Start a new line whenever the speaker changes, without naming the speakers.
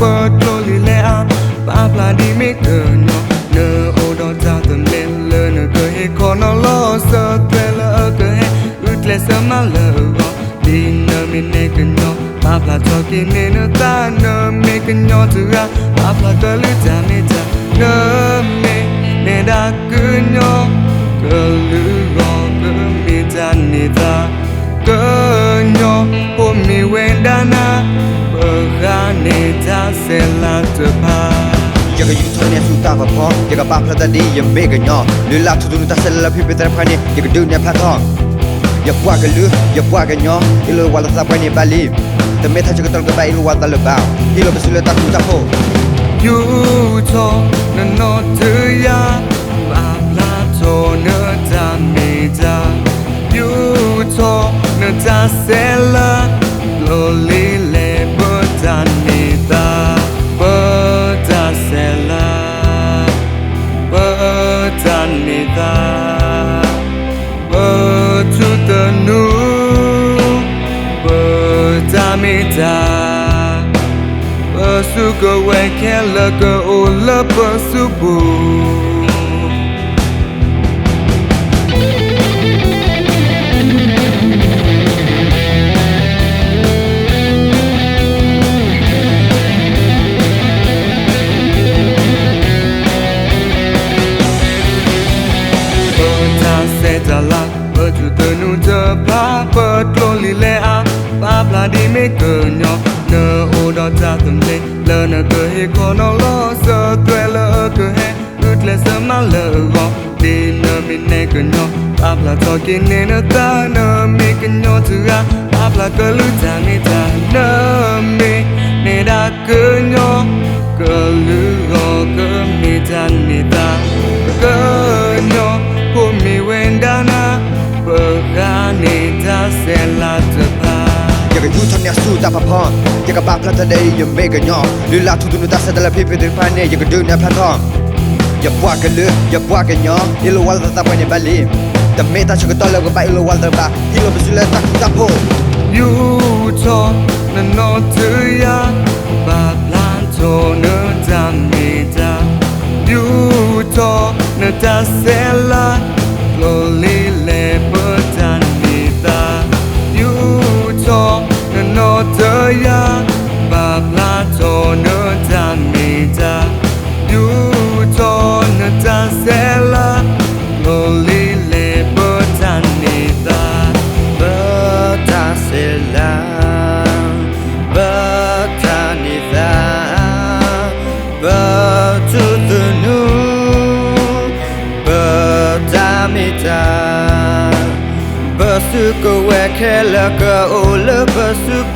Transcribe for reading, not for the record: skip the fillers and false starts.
bờ trôi lì lẽ ba pla đi mấy cờ nhỏ nơ ô đo ra tầm lên lơ nơ cờ hay khó nó lo sợ tuệ lơ cờ hay ướt lệ sơ má lơ gò đi nơ mình nê cờ nhỏ ba pla cho kia nê nơ ta nơ mê cờ nhỏ từ ra ba pla cờ lư cha mê cha nơ mê nê đa cờ nhỏ cờ lư gò cờ mê cha nê ta cờ nhỏ hôm mi quên đa na bờ ga nê ta sẽ là tờ pa
jaga yuthone suta va pho jaga pa phla di ye me ga nyo lu la thu tu ta sel la phi pe tra phani jaga du ne pha thong ya bwa ga lu ya bwa ga nyo ilu wala ta pa ni bali te me tha jaga tol ga ba ilu wa ta le ba ilu ba sule ta ku ta pho
yu cho na no tu ya ba la cho na ta me ta yu cho na ta sel la lo li le bo ta ni ta Bertanita bertutanu bertamita bersuka wekela ke ula bersubu Dalam bertutanu tepa bertloli lea ba pla di me cờ nhỏ nơ ô đo cha tầm lên lơ nơ cờ hay khó nó lo sợ tuệ lơ cờ hay ướt lệ sơ má lơ gò đi nơ mình nê cờ nhỏ ba pla cho kia nê nơ ta nơ mê cờ nhỏ từ ra ba pla cờ lư cha nê ta nơ mê nê đa cờ nhỏ cờ lư gò cờ mê cha nê ta cờ nhỏ hôm mi quên đa na bờ ga nê ta sẽ là tờ pa
jaga yuthone suta va pho jaga pa phla di ye me ga nyo lu la thu tu ta sel la phi pe tra phani jaga du ne pha thong ya bwa ga nyo ilu wala ta pa ni bali te me tha jaga tol ga ba ilu wala ba ilu ba sule ta ku ta pho
yu cho na no tu ya ba plan cho na ta me ta yu cho na ta sẽ là lo li le bertanita yu cho na no tu ya ba plan cho na ta me ta yu cho na ta sẽ là lo li le bertanita
bertasela bertanita bertutunu bertamita bersuka wekela ke ula bersuka